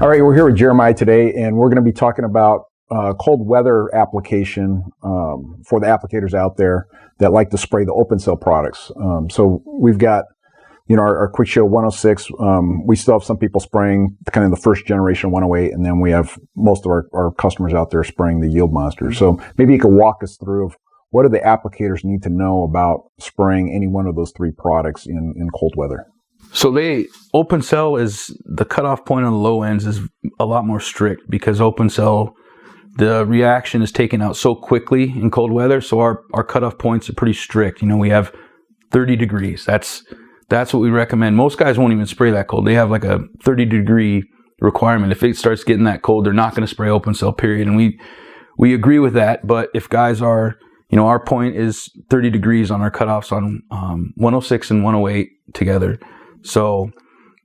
All right, we're here with Jeremiah today, and we're going to be talking about cold weather application for the applicators out there that like to spray the open cell products. So we've got, our Quick Shield 106. We still have some people spraying kind of the first generation 108, and then we have most of our customers out there spraying the Yield Monster. So maybe you could walk us through what do the applicators need to know about spraying any one of those three products in cold weather? So open cell is the cutoff point on the low ends is a lot more strict because open cell, the reaction is taken out so quickly in cold weather. So our cutoff points are pretty strict. We have 30 degrees. That's what we recommend. Most guys won't even spray that cold. They have like a 30 degree requirement. If it starts getting that cold, they're not going to spray open cell, period. And we agree with that. But if guys are, our point is 30 degrees on our cutoffs on 106 and 108 together. So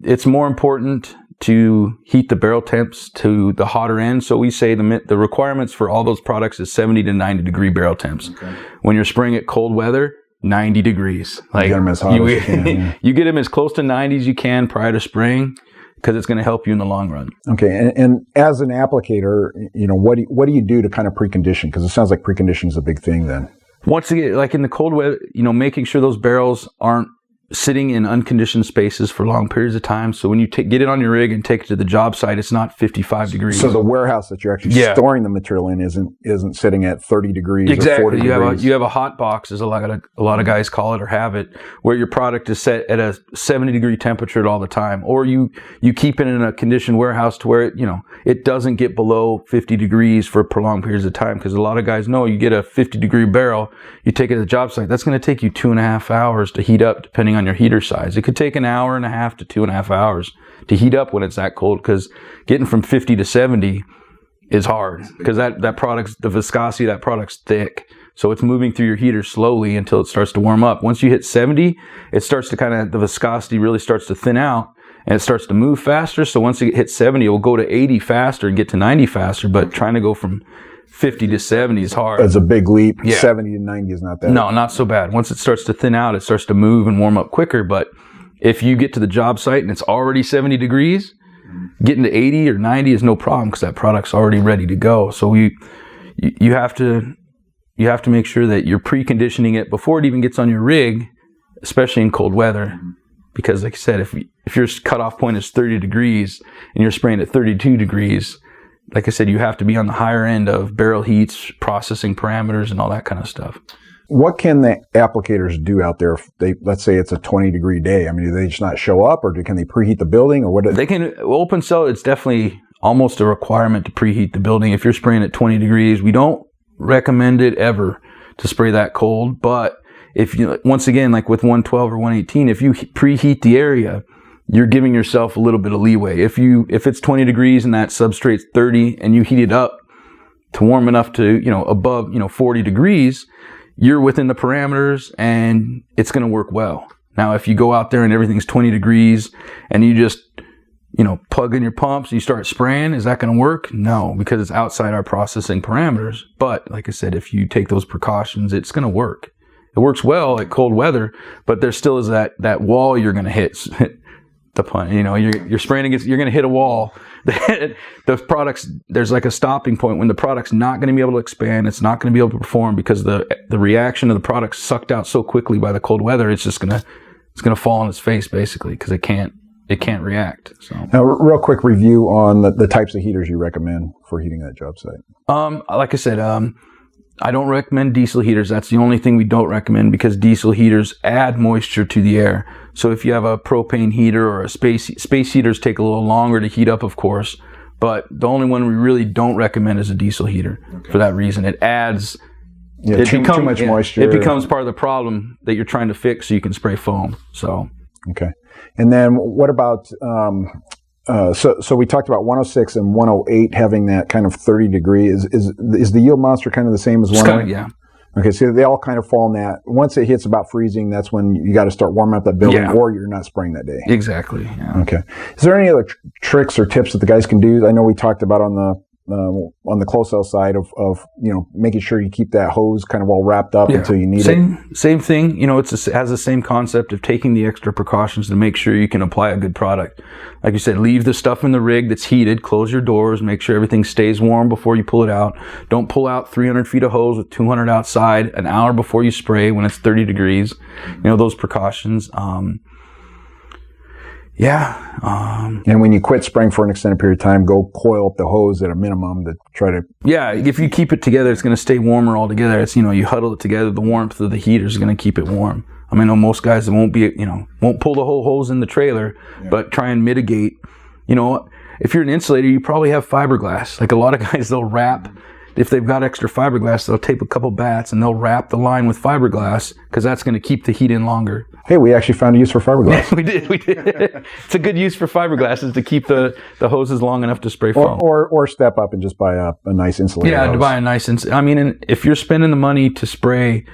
it's more important to heat the barrel temps to the hotter end. So we say the requirements for all those products is 70 to 90 degree barrel temps. Okay. When you're spraying at cold weather, 90 degrees. Like you get them as hot as you can. Yeah. You get them as close to 90 as you can prior to spraying because it's going to help you in the long run. Okay. And as an applicator, what do you do to kind of precondition? Because it sounds like precondition is a big thing then. Once again, like in the cold weather, making sure those barrels aren't sitting in unconditioned spaces for long periods of time. So when you get it on your rig and take it to the job site, it's not 55 degrees. So the warehouse that you're actually storing the material in isn't sitting at 30 degrees exactly. or 40 degrees. You have a hot box, as a lot of guys call it or have it, where your product is set at a 70 degree temperature all the time. Or you keep it in a conditioned warehouse to where it doesn't get below 50 degrees for prolonged periods of time. Because a lot of guys know you get a 50 degree barrel, you take it to the job site, that's going to take you 2.5 hours to heat up depending on your heater size. It could take 1.5 hours to 2.5 hours to heat up when it's that cold, because getting from 50 to 70 is hard because that product's, the viscosity of that product's thick. So it's moving through your heater slowly until it starts to warm up. Once you hit 70, it starts to the viscosity really starts to thin out and it starts to move faster. So once it hits 70, it will go to 80 faster and get to 90 faster, but trying to go from 50 to 70 is hard. It's a big leap. Yeah. 70 to 90 is not that. No, not so bad. Once it starts to thin out, it starts to move and warm up quicker. But if you get to the job site and it's already 70 degrees, getting to 80 or 90 is no problem because that product's already ready to go. So you have to make sure that you're preconditioning it before it even gets on your rig, especially in cold weather. Because like I said, if your cutoff point is 30 degrees and you're spraying at 32 degrees, like I said, you have to be on the higher end of barrel heats, processing parameters, and all that kind of stuff. What can the applicators do out there if let's say it's a 20 degree day? I mean, do they just not show up, or can they preheat the building, or what? They can open cell. It's definitely almost a requirement to preheat the building. If you're spraying at 20 degrees, we don't recommend it ever to spray that cold. But if once again, like with 112 or 118, if you preheat the area, you're giving yourself a little bit of leeway. If it's 20 degrees and that substrate's 30 and you heat it up to warm enough to, above, 40 degrees, you're within the parameters and it's going to work well. Now, if you go out there and everything's 20 degrees and you just, plug in your pumps and you start spraying, is that going to work? No, because it's outside our processing parameters. But like I said, if you take those precautions, it's going to work. It works well at cold weather, but there still is that wall you're going to hit. The pun, you're spraying against, you're going to hit a wall. The products, there's like a stopping point when the product's not going to be able to expand. It's not going to be able to perform because the reaction of the product sucked out so quickly by the cold weather. It's just going to fall on its face basically because it can't react. So now, real quick review on the types of heaters you recommend for heating that job site. Like I said, I don't recommend diesel heaters. That's the only thing we don't recommend because diesel heaters add moisture to the air. So if you have a propane heater or a space heaters take a little longer to heat up, of course. But the only one we really don't recommend is a diesel heater for that reason. It adds too much moisture. It becomes part of the problem that you're trying to fix so you can spray foam. So okay. And then what about so we talked about 106 and 108 having that kind of 30 degree. Is the Yield Monster kind of the same as 108? Yeah. Okay, so they all kind of fall in that. Once it hits about freezing, that's when you got to start warming up that building, or you're not spraying that day. Exactly. Yeah. Okay. Is there any other tricks or tips that the guys can do? I know we talked about on on the closed cell side of making sure you keep that hose kind of all wrapped up until you need it. Same thing. It has the same concept of taking the extra precautions to make sure you can apply a good product. Like you said, leave the stuff in the rig that's heated. Close your doors. Make sure everything stays warm before you pull it out. Don't pull out 300 feet of hose with 200 outside an hour before you spray when it's 30 degrees. Those precautions. And when you quit spraying for an extended period of time, go coil up the hose at a minimum to try to... Yeah, if you keep it together, it's going to stay warmer all together. It's, you huddle it together, the warmth of the heater is going to keep it warm. I mean, I know most guys that won't pull the whole hose in the trailer, but try and mitigate. If you're an insulator, you probably have fiberglass. Like a lot of guys, they'll wrap... If they've got extra fiberglass, they'll tape a couple bats and they'll wrap the line with fiberglass because that's going to keep the heat in longer. Hey, we actually found a use for fiberglass. we did. It's a good use for fiberglass is to keep the hoses long enough to spray foam. Or step up and just buy a nice insulator hose. To buy a nice if you're spending the money to spray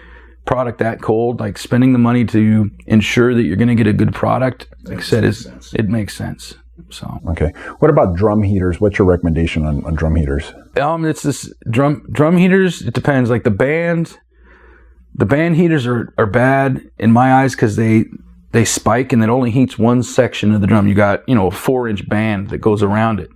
product that cold, like spending the money to ensure that you're going to get a good product, like I said, it makes sense. So okay, what about drum heaters? What's your recommendation on drum heaters? It's this drum heaters. It depends. Like the band heaters are bad in my eyes because they spike and it only heats one section of the drum. You got a 4-inch band that goes around it.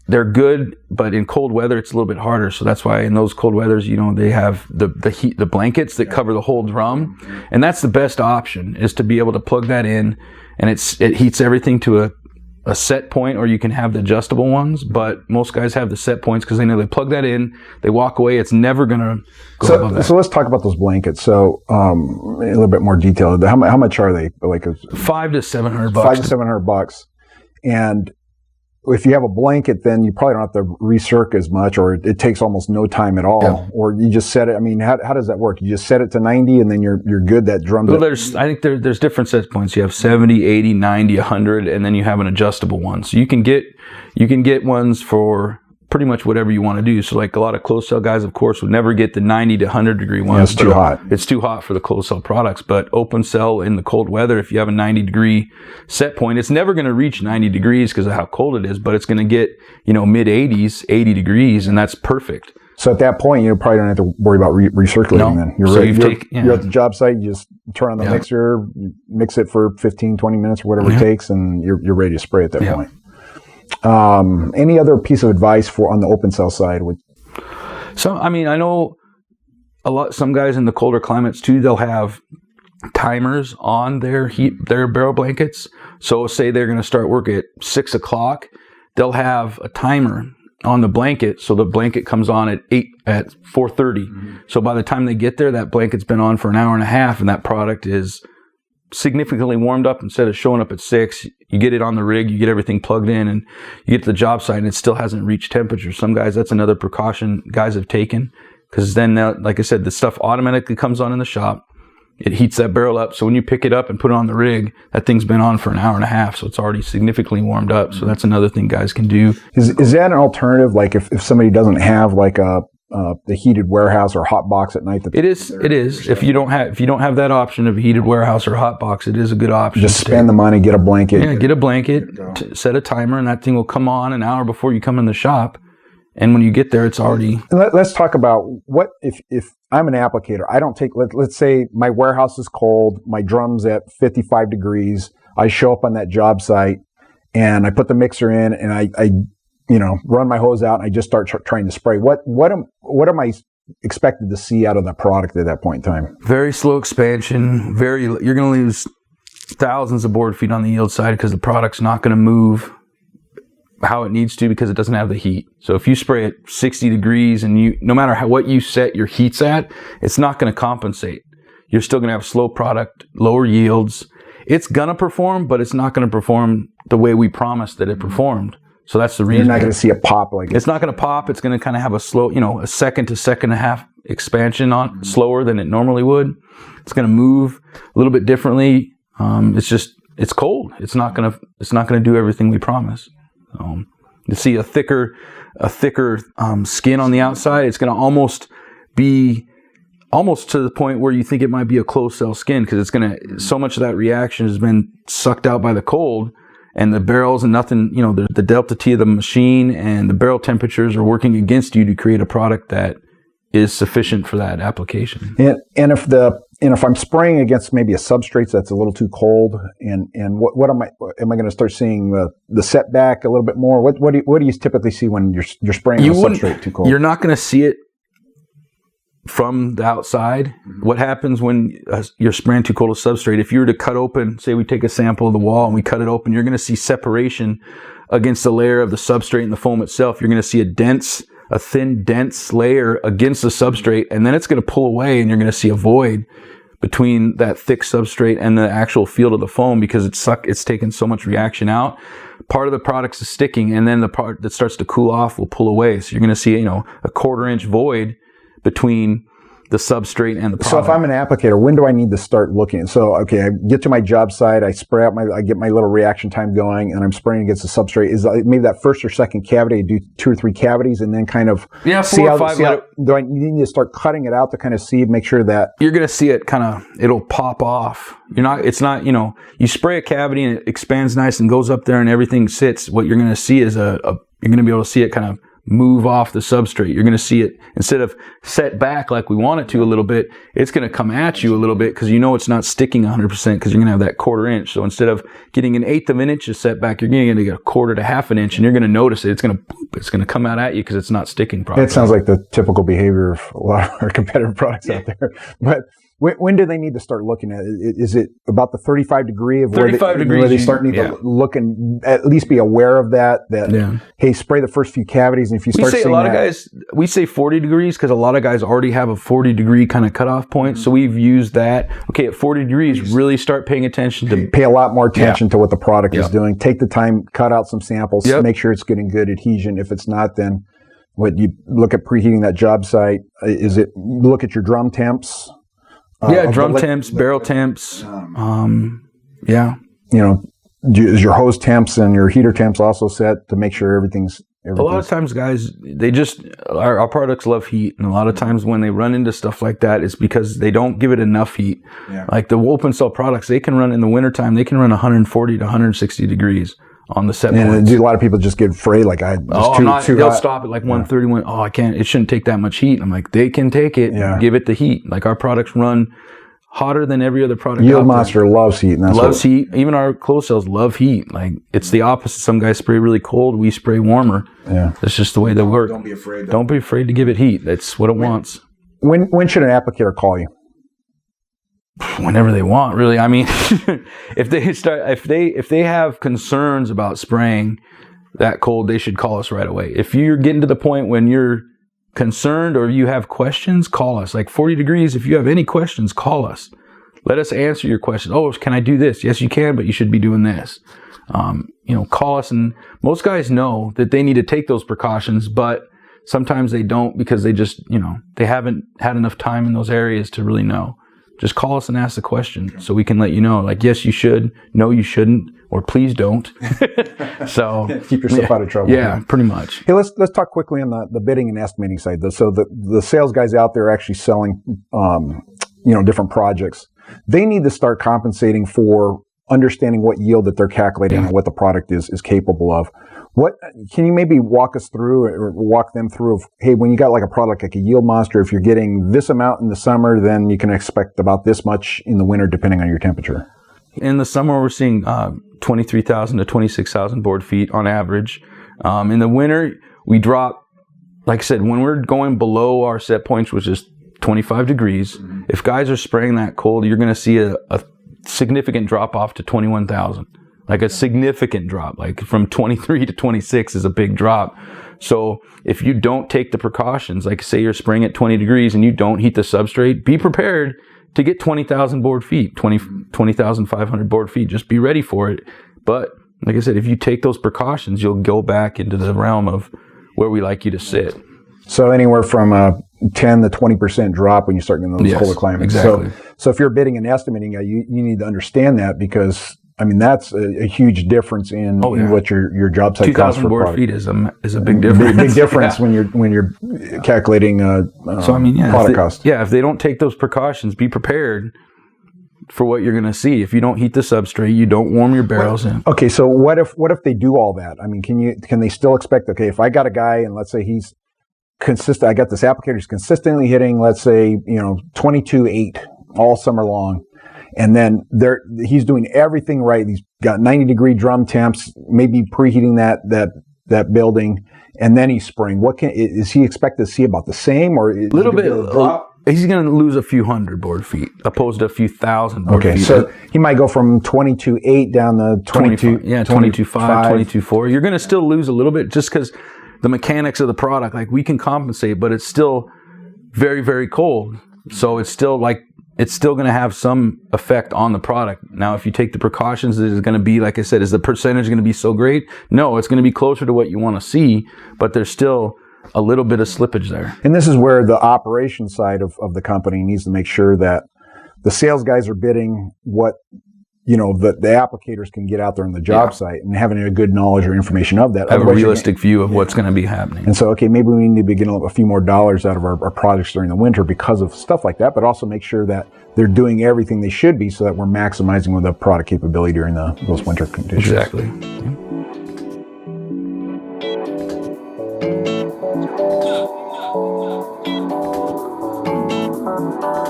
They're good, but in cold weather it's a little bit harder. So that's why in those cold weathers, they have the blankets that cover the whole drum, and that's the best option is to be able to plug that in. And it heats everything to a set point, or you can have the adjustable ones. But most guys have the set points because they know they plug that in, they walk away. It's never going to go above that. So let's talk about those blankets. So a little bit more detail. How much are they? Like $500 to $700. $500 to $700. And if you have a blanket, then you probably don't have to recirc as much, or it takes almost no time at all. Yeah. Or you just set it. I mean, how does that work? You just set it to 90 and then you're good. That drum. Well, I think there's different set points. You have 70, 80, 90, 100, and then you have an adjustable one. So you can get ones for pretty much whatever you want to do. So like a lot of closed cell guys, of course, would never get the 90 to 100 degree ones. Yeah, it's too hot. It's too hot for the closed cell products. But open cell in the cold weather, if you have a 90 degree set point, it's never going to reach 90 degrees because of how cold it is, but it's going to get, mid 80s, 80 degrees, and that's perfect. So at that point, you probably don't have to worry about recirculating then. You're at the job site, you just turn on the mixer, mix it for 15, 20 minutes or whatever it takes, and you're ready to spray at that point. Any other piece of advice on the open cell side? So, I know some guys in the colder climates too, they'll have timers on their barrel blankets. So say they're going to start work at 6 o'clock, they'll have a timer on the blanket. So the blanket comes on at 4:30. Mm-hmm. So by the time they get there, that blanket's been on for an hour and a half and that product is significantly warmed up. Instead of showing up at 6, you get it on the rig, you get everything plugged in, and you get to the job site and it still hasn't reached temperature. Some guys, that's another precaution guys have taken, because then, like I said, the stuff automatically comes on in the shop. It heats that barrel up, so when you pick it up and put it on the rig, that thing's been on for an hour and a half, so it's already significantly warmed up. So that's another thing guys can do. Is that an alternative? Like if somebody doesn't have like the heated warehouse or hot box at night? It is. If you don't have that option of a heated warehouse or hot box, it is a good option. Just spend the money, get a blanket. Yeah, get a blanket, set a timer, and that thing will come on an hour before you come in the shop. And when you get there, it's already... Let's talk about what if I'm an applicator. I don't take... Let's say my warehouse is cold, my drum's at 55 degrees. I show up on that job site, and I put the mixer in, and I run my hose out, and I just start trying to spray. What am I expected to see out of the product at that point in time? Very slow expansion. You're going to lose thousands of board feet on the yield side because the product's not going to move how it needs to because it doesn't have the heat. So if you spray at 60 degrees and no matter what you set your heats at, it's not going to compensate. You're still going to have slow product, lower yields. It's going to perform, but it's not going to perform the way we promised that it performed. So that's the reason. You're not going to see a pop like it. It's not going to pop. It's going to kind of have a slow, a second to second and a half expansion on slower than it normally would. It's going to move a little bit differently. It's cold. It's not going to do everything we promised. You see a thicker skin on the outside. It's going to almost to the point where you think it might be a closed cell skin because it's going to, so much of that reaction has been sucked out by the cold. and the barrels and nothing, the delta T of the machine and the barrel temperatures are working against you to create a product that is sufficient for that application. And if I'm spraying against maybe a substrate that's a little too cold, and what am I going to start seeing the setback a little bit more? What do you typically see when you're spraying a substrate too cold? You're not going to see it from the outside. What happens when you're spraying too cold a substrate? If you were to cut open, say we take a sample of the wall and we cut it open, you're going to see separation against the layer of the substrate and the foam itself. You're going to see a thin, dense layer against the substrate, and then it's going to pull away, and you're going to see a void between that thick substrate and the actual field of the foam because it's taken so much reaction out. Part of the product is sticking, and then the part that starts to cool off will pull away. So you're going to see, a 1/4 inch void between the substrate and the product. So if I'm an applicator, when do I need to start looking? So, okay, I get to my job site, I spray out I get my little reaction time going, and I'm spraying against the substrate. Is maybe that first or second cavity, I do 2 or 3 cavities, and then kind of 4 or 5. Do I need to start cutting it out to kind of see, make sure that you're going to see it it'll pop off. You spray a cavity and it expands nice and goes up there and everything sits. What you're going to see is you're going to be able to see it kind of move off the substrate. You're going to see it, instead of set back like we want it to a little bit, it's going to come at you a little bit because it's not sticking 100% because you're going to have that 1/4 inch. So instead of getting an 1/8 of an inch of setback, you're going to get a 1/4 to 1/2 inch, and you're going to notice it. It's going to come out at you because it's not sticking properly. It sounds like the typical behavior of a lot of our competitive products out there. But when do they need to start looking at it? Is it about the 35 degree of 35 degrees, where they start need to look and at least be aware of that, hey, spray the first few cavities, and if you start seeing we say 40 degrees because a lot of guys already have a 40 degree kind of cutoff point. So we've used that. Okay, at 40 degrees, really start paying attention to... Pay a lot more attention to what the product is doing. Take the time, cut out some samples, make sure it's getting good adhesion. If it's not, then you look at preheating that job site. Look at your drum temps. Drum temps, barrel temps. Is your hose temps and your heater temps also set to make sure everything's... A lot of times, guys, our products love heat, and a lot of times when they run into stuff like that, it's because they don't give it enough heat. Yeah. Like the open cell products, they can run in the wintertime, they can run 140 to 160 degrees on the set points. And do a lot of people just get afraid, like they'll stop at like 131. I can't. It shouldn't take that much heat. I'm like, they can take it. Give it the heat. Like our products run hotter than every other product. Yield Monster loves heat. And heat. Even our closed cells love heat. Like it's the opposite. Some guys spray really cold. We spray warmer. Yeah, that's just the way they work. Don't be afraid. Don't be afraid to give it heat. That's what it wants. When should an applicator call you? Whenever they want, really. I mean, if they have concerns about spraying that cold, they should call us right away. If you're getting to the point when you're concerned or you have questions, call us. Like 40 degrees, if you have any questions, call us. Let us answer your questions. Oh, can I do this? Yes, you can, but you should be doing this. Call us. And most guys know that they need to take those precautions, but sometimes they don't because they just, they haven't had enough time in those areas to really know. Just call us and ask the question so we can let you know. Like, yes, you should. No, you shouldn't. Or please don't. So keep yourself out of trouble. Yeah, pretty much. Hey, let's talk quickly on the bidding and estimating side. So the sales guys out there actually selling, different projects. They need to start compensating for understanding what yield that they're calculating and what the product is capable of. What can you maybe walk us through or walk them through of, hey, when you got like a product like a Yield Monster, if you're getting this amount in the summer, then you can expect about this much in the winter depending on your temperature. In the summer, we're seeing 23,000 to 26,000 board feet on average. In the winter, we drop, like I said, when we're going below our set points, which is 25 degrees, if guys are spraying that cold, you're going to see a significant drop off to 21,000. Like a significant drop, like from 23 to 26 is a big drop. So if you don't take the precautions, like say you're spraying at 20 degrees and you don't heat the substrate, be prepared to get 20,000 board feet, 20,500 board feet. Just be ready for it. But like I said, if you take those precautions, you'll go back into the realm of where we like you to sit. So anywhere from a 10 to 20% drop when you start getting those colder climates. Exactly. So if you're bidding and estimating, you need to understand that because that's a huge difference in what your job site costs for 2,000 board feet is a big difference. Big difference when you're calculating product cost. If they don't take those precautions, be prepared. for what you're going to see. If you don't heat the substrate, you don't warm your barrels in. Okay, so what if they do all that? I mean, can they still expect, okay, if I got a guy and let's say he's consistent, I got this applicator who's consistently hitting, let's say, 22.8 all summer long, and then he's doing everything right. He's got 90-degree drum temps, maybe preheating that building, and then he's spraying. Is he expected to see about the same, or a little bit? He's going to lose a few hundred board feet opposed to a few thousand board feet. Okay, so he might go from 22.8 down to 22. Yeah, 22.5, 22.4. You're going to still lose a little bit just because the mechanics of the product, like we can compensate, but it's still very, very cold. So it's still going to have some effect on the product. Now, if you take the precautions, is it going to be, like I said, is the percentage going to be so great? No, it's going to be closer to what you want to see, but there's still a little bit of slippage there. And this is where the operation side of the company needs to make sure that the sales guys are bidding what the applicators can get out there on the job site, and having a good knowledge or information of that. Have a realistic view of what's going to be happening. And so, okay, maybe we need to be getting a few more dollars out of our projects during the winter because of stuff like that, but also make sure that they're doing everything they should be so that we're maximizing with the product capability during those winter conditions. Exactly. Yeah.